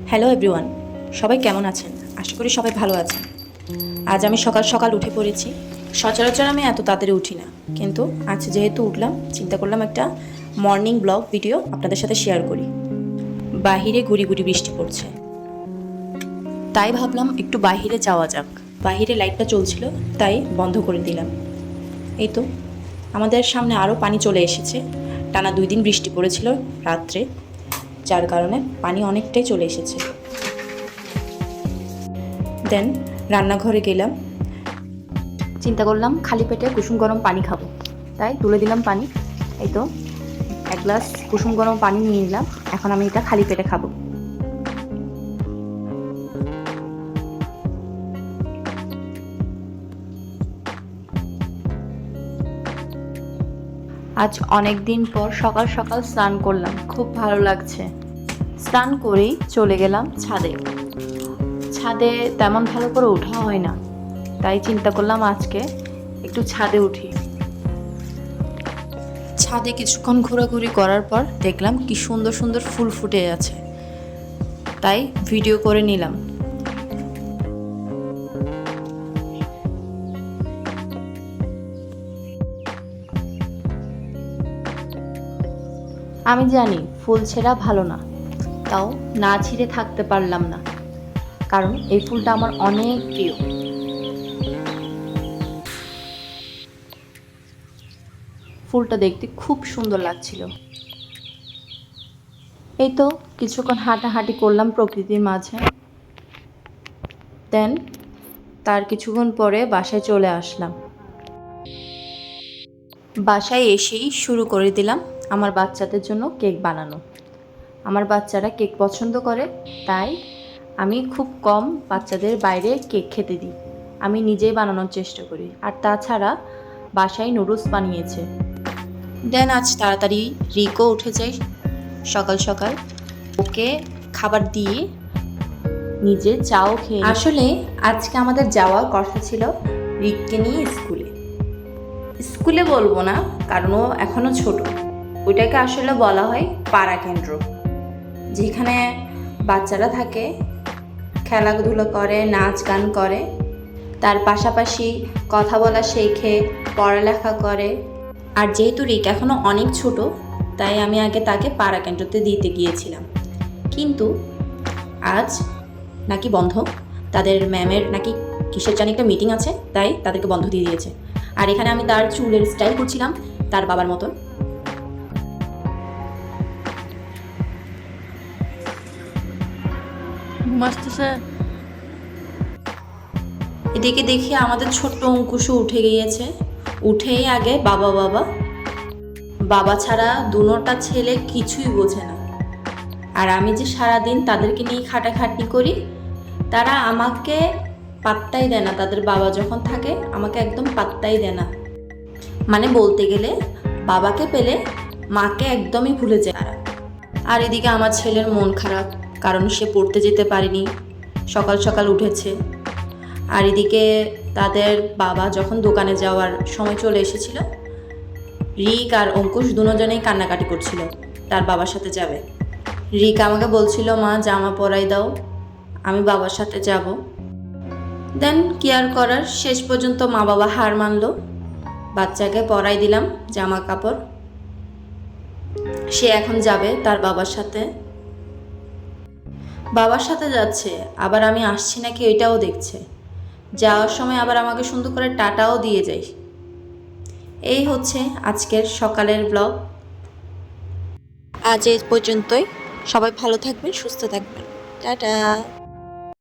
Hello everyone, সবাই কেমন আছেন? আশা করি সবাই ভালো আছেন। আজ আমি সকাল সকাল উঠে পড়েছি। সচরাচর আমি এত তাড়াতাড়ি উঠি না, কিন্তু আজ যেহেতু উঠলাম, চিন্তা করলাম একটা মর্নিং ব্লগ ভিডিও আপনাদের সাথে শেয়ার করি। বাহিরে গুড়ি গুড়ি বৃষ্টি পড়ছে, তাই ভাবলাম একটু বাহিরে যাওয়া যাক। বাহিরে লাইটটা চলছিল, তাই বন্ধ করে দিলাম। এই তো আমাদের সামনে আরও পানি চলে এসেছে। টানা 2 দিন বৃষ্টি পড়েছিল রাত্রে, যার কারণে পানি অনেকটাই চলে এসেছে। দেন রান্নাঘরে গেলাম, চিন্তা করলাম খালি পেটে কুসুম গরম পানি খাবো, তাই তুলে দিলাম পানি। এই তো 1 গ্লাস কুসুম গরম পানি নিয়ে নিলাম। এখন আমি এটা খালি পেটে খাবো। আজ অনেক দিন পর সকাল সকাল স্নান করলাম, খুব ভালো লাগছে। স্নান করেই চলে গেলাম ছাদে। ছাদে তেমন ভালো করে ওঠা হয় না, তাই চিন্তা করলাম আজকে একটু ছাদে উঠি। ছাদে কিছুক্ষণ ঘোরাঘুরি করার পর দেখলাম কি সুন্দর সুন্দর ফুল ফুটে আছে, তাই ভিডিও করে নিলাম। আমি জানি ফুল ছেঁড়া ভালো না, তাও না ছিঁড়ে থাকতে পারলাম না, কারণ এই ফুলটা আমার অনেক প্রিয়। ফুলটা দেখতে খুব সুন্দর লাগছিল। এই তো কিছুক্ষণ হাঁটাহাঁটি করলাম প্রকৃতির মাঝে। দেন তার কিছুক্ষণ পরে বাসায় চলে আসলাম। বাসায় এসেই শুরু করে দিলাম আমার বাচ্চাদের জন্য কেক বানানো। আমার বাচ্চারা কেক পছন্দ করে, তাই আমি খুব কম বাচ্চাদের বাইরে কেক খেতে দিই। আমি নিজেই বানানোর চেষ্টা করি। আর তাছাড়া বাসায় নুডলস বানিয়েছে। দেন আজ তাড়াতাড়ি রিকও উঠে যায় সকাল সকাল। ওকে খাবার দিয়ে নিজে চাও খেয়ে। আসলে আজকে আমাদের যাওয়ার কথা ছিল রিককে নিয়ে স্কুলে। স্কুলে বলবো না, কারণ ও এখনও ছোট। ওইটাকে আসলে বলা হয় পাড়া কেন্দ্র, যেখানে বাচ্চারা থাকে, খেলাধুলো করে, নাচ গান করে, তার পাশাপাশি কথা বলা শেখে, পড়ালেখা করে। আর যেহেতু রিক এখনও অনেক ছোট, তাই আমি আগে তাকে পাড়া কেন্দ্রতে দিতে গিয়েছিলাম। কিন্তু আজ নাকি বন্ধ, তাদের ম্যামের নাকি কিসের জানি একটা মিটিং আছে, তাই তাদেরকে বন্ধ দিয়ে দিয়েছে। আর এখানে আমি তার চুলের স্টাইল করছিলাম তার বাবার মতন। এদিকে দেখি আমাদের ছোট্ট অঙ্কুশও উঠে গিয়েছে। উঠেই আগে বাবা বাবা বাবা ছাড়া দুনোটা ছেলে কিছুই বোঝে না। আর আমি যে সারাদিন তাদেরকে নিয়ে খাটাখাটনি করি, তারা আমাকে পাত্তাই দেয় না। তাদের বাবা যখন থাকে আমাকে একদম পাত্তাই দেয় না। মানে বলতে গেলে বাবাকে পেলে মাকে একদমই ভুলে যায় তারা। আর এদিকে আমার ছেলের মন খারাপ, কারণ সে পড়তে যেতে পারেনি, সকাল সকাল উঠেছে। আর এদিকে তাদের বাবা যখন দোকানে যাওয়ার সময় চলে এসেছিল, রিক আর অঙ্কুশ দুজনেই কান্নাকাটি করছিল তার বাবার সাথে যাবে। রিক আমাকে বলছিল, মা জামা পরাই দাও, আমি বাবার সাথে যাব। দেন কি আর করার, শেষ পর্যন্ত মা বাবা হার মানলো। বাচ্চাকে পরাই দিলাম জামা কাপড়। সে এখন যাবে তার বাবার সাথে। বাবার সাথে যাচ্ছে, আবার আমি আসছি নাকি ওইটাও দেখছে। যাওয়ার সময় আবার আমাকে সুন্দর করে টাটাও দিয়ে যায়। এই হচ্ছে আজকের সকালের ব্লগ। আজ এই পর্যন্তই। সবাই ভালো থাকবেন, সুস্থ থাকবেন। টাটা।